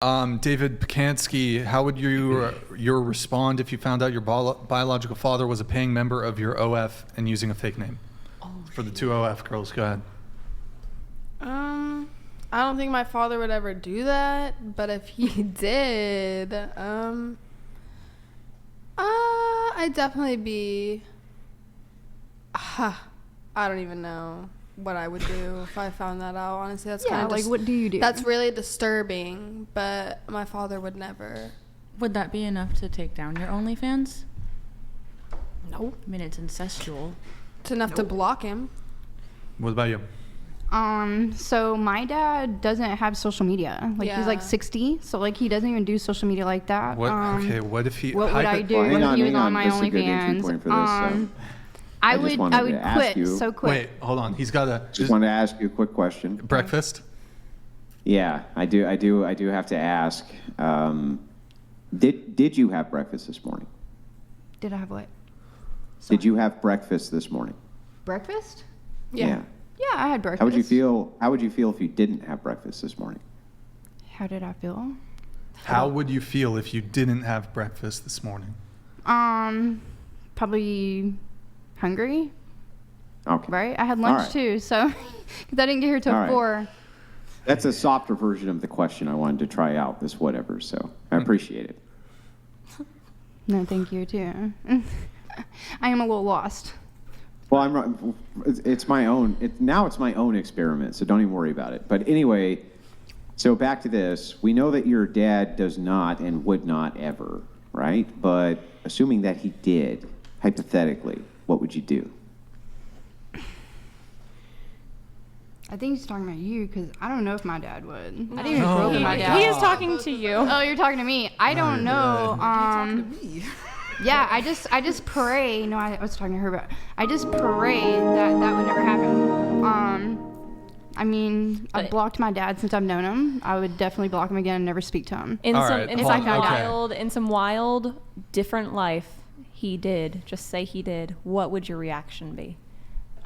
David Pacansky, how would you respond if you found out your biological father was a paying member of your OF and using a fake name? For the two OF girls, go ahead. I don't think my father would ever do that, but if he did, I'd definitely be, I don't even know what I would do if I found that out. Honestly, that's kind of like, what do you do? That's really disturbing, but my father would never. Would that be enough to take down your OnlyFans? No. I mean, it's incestual. It's enough to block him. What about you? So my dad doesn't have social media. Like, he's like 60, so like he doesn't even do social media like that. What? Okay, what if he? What would I do if he was on my OnlyFans? I would quit so quick. Wait, hold on. He's got a. Just wanted to ask you a quick question. Breakfast? Yeah, I do have to ask. Did you have breakfast this morning? Did I have what? Sorry. Did you have breakfast this morning? Breakfast? Yeah. Yeah, I had breakfast. How would you feel if you didn't have breakfast this morning? How did I feel? How would you feel if you didn't have breakfast this morning? Probably hungry. Okay. Right? I had lunch too, so because I didn't get here till 4. That's a softer version of the question I wanted to try out. This whatever. So I appreciate it. No, thank you too. I am a little lost. Well, it's my own. Now it's my own experiment, so don't even worry about it. But anyway, so back to this. We know that your dad does not and would not ever, right? But assuming that he did, hypothetically, what would you do? I think he's talking about you because I don't know if my dad would. I didn't even grow up with my dad. He is talking to you. Oh, you're talking to me. I don't know. You're talking to me. Yeah, I just pray. No, I was talking to her, but I just pray that would never happen. I mean, I've blocked my dad since I've known him. I would definitely block him again and never speak to him. In some wild, different life, he did. Just say he did. What would your reaction be?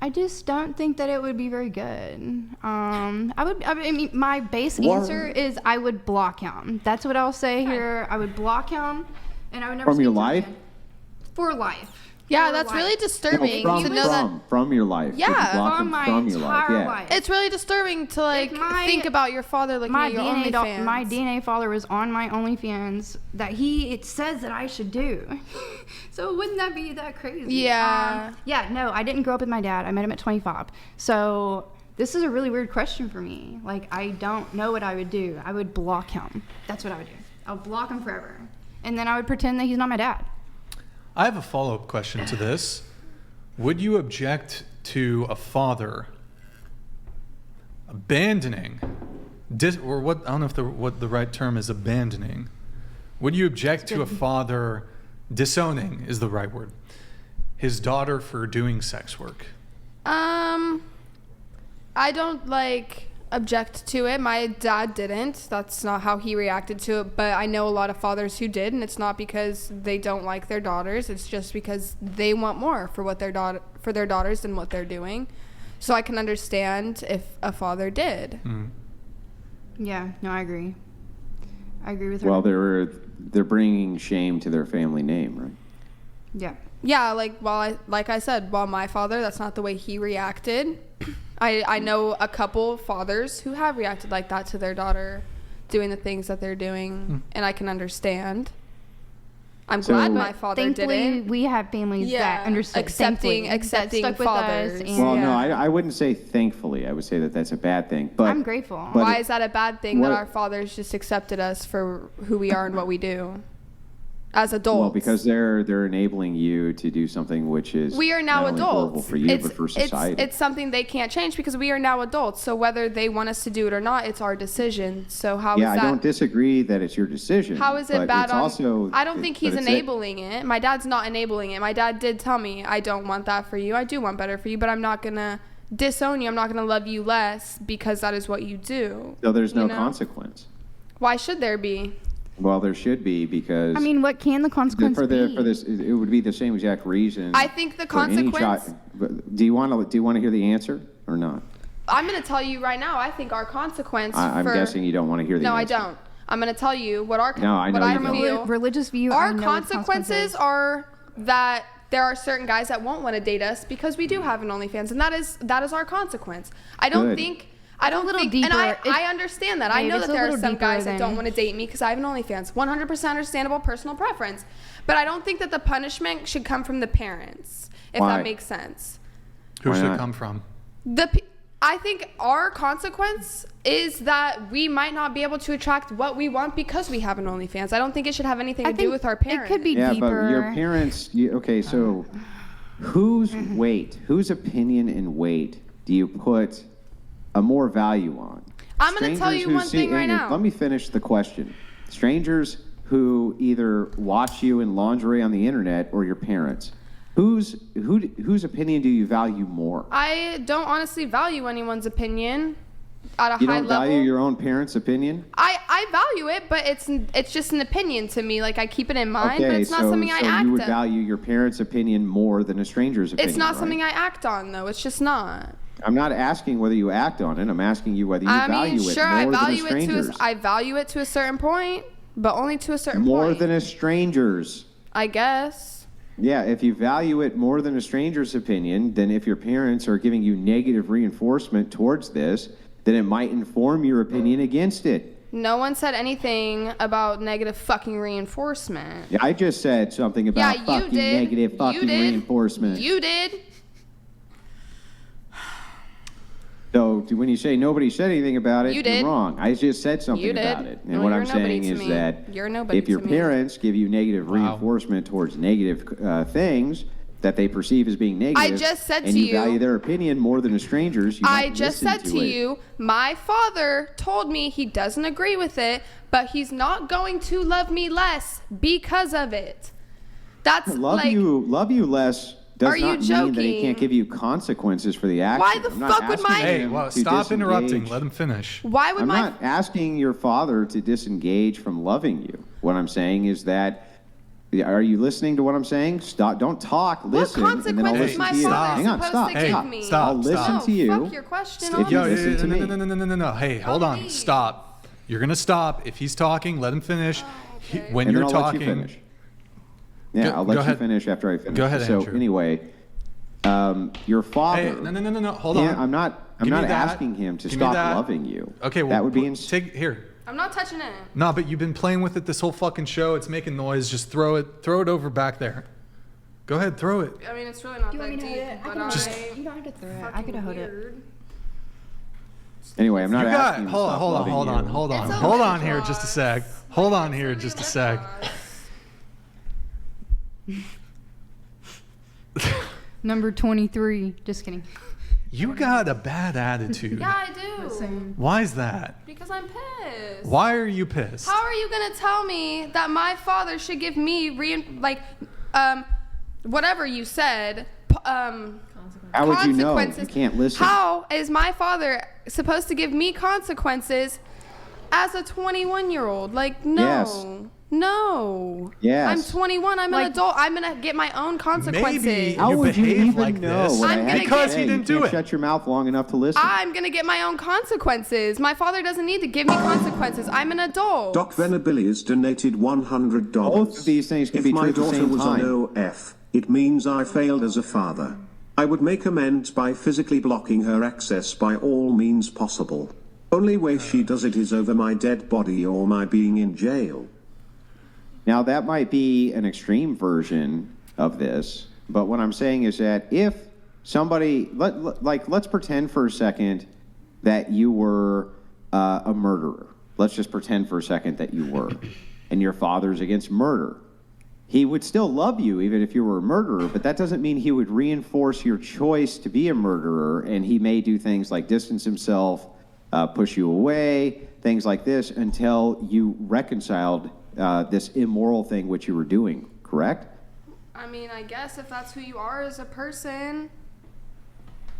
I just don't think that it would be very good. I mean, my base answer is I would block him. That's what I'll say here. I would block him, and I would never. From your life? For life. Yeah, that's really disturbing to know that. From your life. Yeah, from my entire life. It's really disturbing to think about your father looking at your OnlyFans. My DNA father was on my OnlyFans that it says that I should do. So wouldn't that be that crazy? Yeah. No, I didn't grow up with my dad. I met him at 25. So this is a really weird question for me. Like, I don't know what I would do. I would block him. That's what I would do. I would block him forever. And then I would pretend that he's not my dad. I have a follow-up question to this. Would you object to a father abandoning, or what? I don't know if what the right term is, abandoning. Would you object to a father disowning is the right word, his daughter for doing sex work? I don't object to it. My dad didn't. That's not how he reacted to it, but I know a lot of fathers who did, and it's not because they don't like their daughters. It's just because they want more for their daughters than what they're doing. So I can understand if a father did. Yeah, no, I agree. I agree with her. Well, they're bringing shame to their family name, right? Yeah. Yeah, like I said, while my father, that's not the way he reacted. I know a couple fathers who have reacted like that to their daughter doing the things that they're doing, and I can understand. I'm glad my father didn't. Thankfully, we have families that understand. Accepting fathers. Well, no, I wouldn't say thankfully. I would say that that's a bad thing. But I'm grateful. Why is that a bad thing that our fathers just accepted us for who we are and what we do? As adults. Well, because they're enabling you to do something which is we are now not only adults. horrible for you, but for society. It's something they can't change because we are now adults. So whether they want us to do it or not, it's our decision. So how is that? Yeah, I don't disagree that it's your decision. How is it bad? I don't think he's enabling it. My dad's not enabling it. My dad did tell me, I don't want that for you. I do want better for you, but I'm not gonna disown you. I'm not gonna love you less because that is what you do. So there's no consequence. Why should there be? Well, there should be because. I mean, what can the consequence be? For this, it would be the same exact reason. I think the consequence. Do you want to hear the answer or not? I'm going to tell you right now. I think our consequence. I'm guessing you don't want to hear the answer. No, I don't. I'm going to tell you what our No, I know what I you don't. feel. Religious view. Our I know what consequences are that there are certain guys that won't want to date us because we do have an OnlyFans, and that is our consequence. I don't Good. think. little And deeper. I understand that. I Babe, know it's that a there are little some deeper guys that than- don't want to date me because I have an OnlyFans. 100% understandable personal preference. But I don't think that the punishment should come from the parents, if Why? that makes sense. Who Why should it not? come from? I think our consequence is that we might not be able to attract what we want because we have an OnlyFans. I don't think it should have anything to do with our parents. It could be Yeah, deeper. but your parents. Okay, so whose opinion and weight do you put a more value on? I'm going to tell Strangers you who one thing right now. Let me finish the question. Strangers who either watch you in lingerie on the internet or your parents. Whose opinion do you value more? I don't honestly value anyone's opinion at a You high don't level. value your own parents' opinion? I value it, but it's just an opinion to me. Like I keep it in mind, but it's not something I so act you would on. value your parents' opinion more than a stranger's opinion. It's not right? something I act on, though. It's just not. I'm not asking whether you act on it. I'm asking you whether you value it sure, more I than a value stranger's. I value it to a certain point, but only to a certain More point. than a stranger's. I guess. Yeah, if you value it more than a stranger's opinion, then if your parents are giving you negative reinforcement towards this, then it might inform your opinion against it. No one said anything about negative fucking reinforcement. Yeah, I just said something about Yeah, you fucking did. negative You fucking did. reinforcement. You did. So when you say nobody said anything about it, You did. you're wrong. I just said something You did. about it. And No, what you're I'm nobody saying to is me. that You're nobody if your to me. parents give you negative reinforcement towards negative things that they perceive as being negative, just said and to you you- value their opinion more than a stranger's, you I might just listen said to it. you, my father told me he doesn't agree with it, but he's not going to love me less because of it. That's Love like, you less does Are you not mean that he joking? can't give you consequences for the action. Why the I'm not fuck would asking my- Hey, him well, to stop interrupting. disengage. Let him finish. why would I'm my not asking your father to disengage from loving you. What I'm saying is that, are you listening to what I'm saying? Stop. Don't talk. Listen, and then I'll consequences listen my to you. father Hang on. supposed Stop. to Hey, give me? stop, I'll listen stop. to you. Fuck your question. If you Yo, listen to me. no. Hey, hold on. Please. Stop. You're gonna stop. If he's talking, let him finish. okay. When And you're then I'll let talking, you finish. Yeah, Go- I'll go let you ahead. finish after I finish. Go ahead, So Andrew. anyway, your father. hey, no. Hold Yeah, on. I'm not Give me that. asking him to Give me stop that. loving you. Okay, well, that would be take here. I'm not touching it. No, but you've been playing with it this whole fucking show. It's making noise. Just throw it over back there. Go ahead, throw it. I mean, it's really not that deep, but You don't have to throw it. I fucking could have hold it. weird. Anyway, I'm not You asking got. him to Hold stop on, loving hold you. on. It's Hold okay, on here just a sec. Ross. Hold on It's here really just a with sec. Ross. Number 23. Just kidding. You got a bad attitude. Yeah, I do. Why is that? Because I'm pissed. Why are you pissed? How are you gonna tell me that my father should give me whatever you said, How would you know? consequences? You can't listen. How is my father supposed to give me consequences as a 21-year-old? Like, no. Yes. No. Yes. I'm 21. I'm an adult. I'm going to get my own consequences. Maybe How you would you behave even like know this what I I'm had gonna to because say? he didn't You do can't it. Shut your mouth long enough to listen. I'm going to get my own consequences. My father doesn't need to give me consequences. I'm an adult. Doc Venabilis donated $100. Both of these things can if be my true at the daughter same was time. an OF, it means I failed as a father. I would make amends by physically blocking her access by all means possible. Only way she does it is over my dead body or my being in jail. Now, that might be an extreme version of this, but what I'm saying is that if somebody, let's pretend for a second that you were a murderer. Let's just pretend for a second that you were, and your father's against murder. He would still love you even if you were a murderer, but that doesn't mean he would reinforce your choice to be a murderer, and he may do things like distance himself, push you away, things like this, until you reconciled this immoral thing which you were doing, correct? I mean, I guess if that's who you are as a person.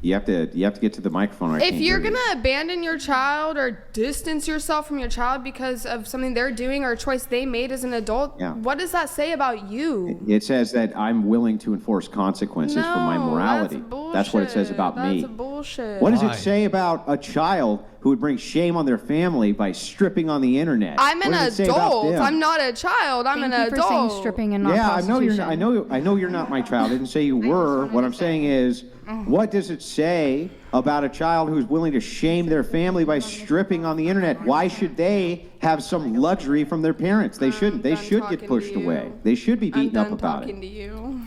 You have to get to the microphone. If you're going to abandon your child or distance yourself from your child because of something they're doing or a choice they made as an adult, Yeah. what does that say about you? It says that I'm willing to enforce consequences for my No, morality. That's That's what it says about bullshit. me. That's bullshit. What does Why? it say about a child who would bring shame on their family by stripping on the internet? I'm an What does it say about adult. them? I'm not a child. I'm Thank an you for saying adult. stripping and not Yeah, I know prostitution. you're. I know you're not my child. I didn't say you were. wanted What to I'm say. saying is, what does it say about a child who's willing to shame their family by stripping on the internet? Why should they have some luxury from their parents? They shouldn't. They done should talking get to pushed you. away. They should be I'm beaten up done about talking it. to you.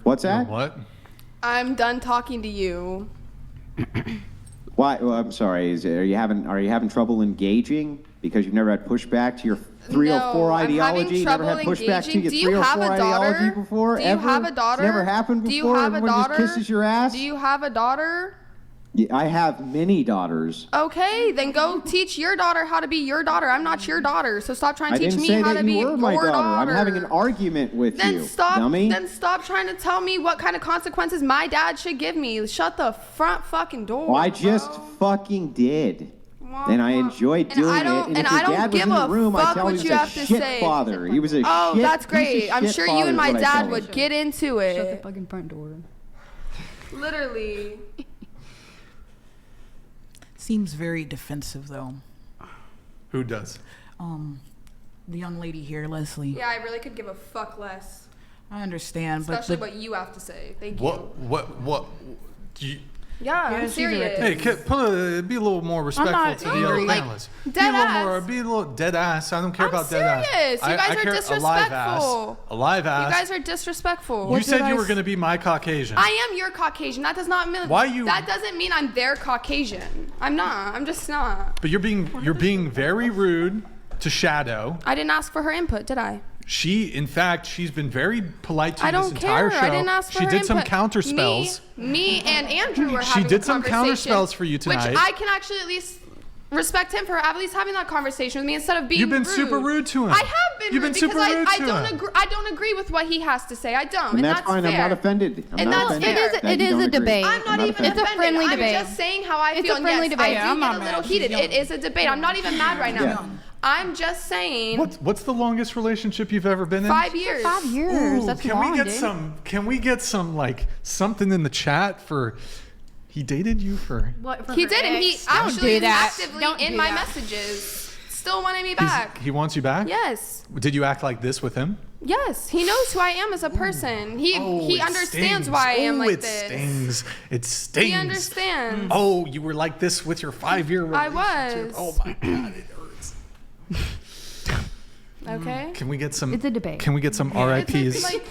What's that? What? I'm done talking to you. Why? Well, I'm sorry. Are you having trouble engaging because you've never had pushback to your 304 No, I'm having ideology? Never trouble had pushback to engaging. your Do you have 304 a daughter? ideology before? Do you Ever? have a daughter? It's never happened before. Do you have a Everyone daughter? just kisses your ass. Do you have a daughter? Yeah, I have many daughters. Okay, then go teach your daughter how to be your daughter. I'm not your daughter, so stop trying I to teach didn't me say how that to be you were my your daughter. I'm having an argument with Then you, stop. dummy. Then stop trying to tell me what kind of consequences my dad should give me. Shut the front fucking door. Well, I just bro. fucking did. And I enjoyed And doing I don't- it. And and if I your don't dad was give in the a room, I fuck tell what him he you was a have to shit say. father. He was a Oh, shit that's piece great. of I'm shit sure you father and is my what I dad tell would him. get into Shut the it. fucking front door. Literally. Seems very defensive, though. Who does? The young lady here, Leslie. Yeah, I really could give a fuck less. I understand, but Especially the, what you have to say. Thank you. What? Do you, Yeah, I'm she's a serious. hey, be a little more respectful not to the other angry. Like, panelists. dead Be a little dead ass. I don't care I'm about dead ass. serious. You guys I are care disrespectful. A live ass. You guys are disrespectful. You said did you I were s- going to be my Caucasian. I am your Caucasian. That does not mean that doesn't mean I'm their Caucasian. I'm not. I'm just not. But you're being very rude to Shadow. I didn't ask for her input, did I? In fact, she's been very polite to I you this don't entire care. show. I didn't ask for She her did some input. counter spells. Me and Andrew were She having did a some conversation, counterspells for you tonight. Which I can actually at least respect him for at least having that conversation with me instead of being You've been rude. super rude to him. I have been You've rude been super because rude I to don't him. agree. I don't agree with what he has to say. I don't, And that's fine. fair. I'm not offended. I'm And not that's offended fair. that It you is don't a agree. debate. I'm not even It's a offended. friendly I'm debate. just saying how I It's feel. a friendly And yes, debate. I do I'm get not a little mad. heated. She's It is a debate. I'm not even mad right now. Yeah. I'm just saying. What's the longest relationship you've ever been in? 5 years. 5 years. Ooh, That's can long, we get dude. Can we get some like something in the chat for? He dated you for. What, for He her did, and he ex? actually do is that. actively Don't in do my that. messages, still wanting me back. He wants you back. Yes, Did you act like this with him? yes, he knows who I am as a person. He It understands stings. why I am Oh, like it this. stings. It stings. He understands. Oh, you were like this with your 5-year I relationship. was. Oh my god, it hurts. Okay. Can we get some? It's a debate. Can we get some It's RIPs? like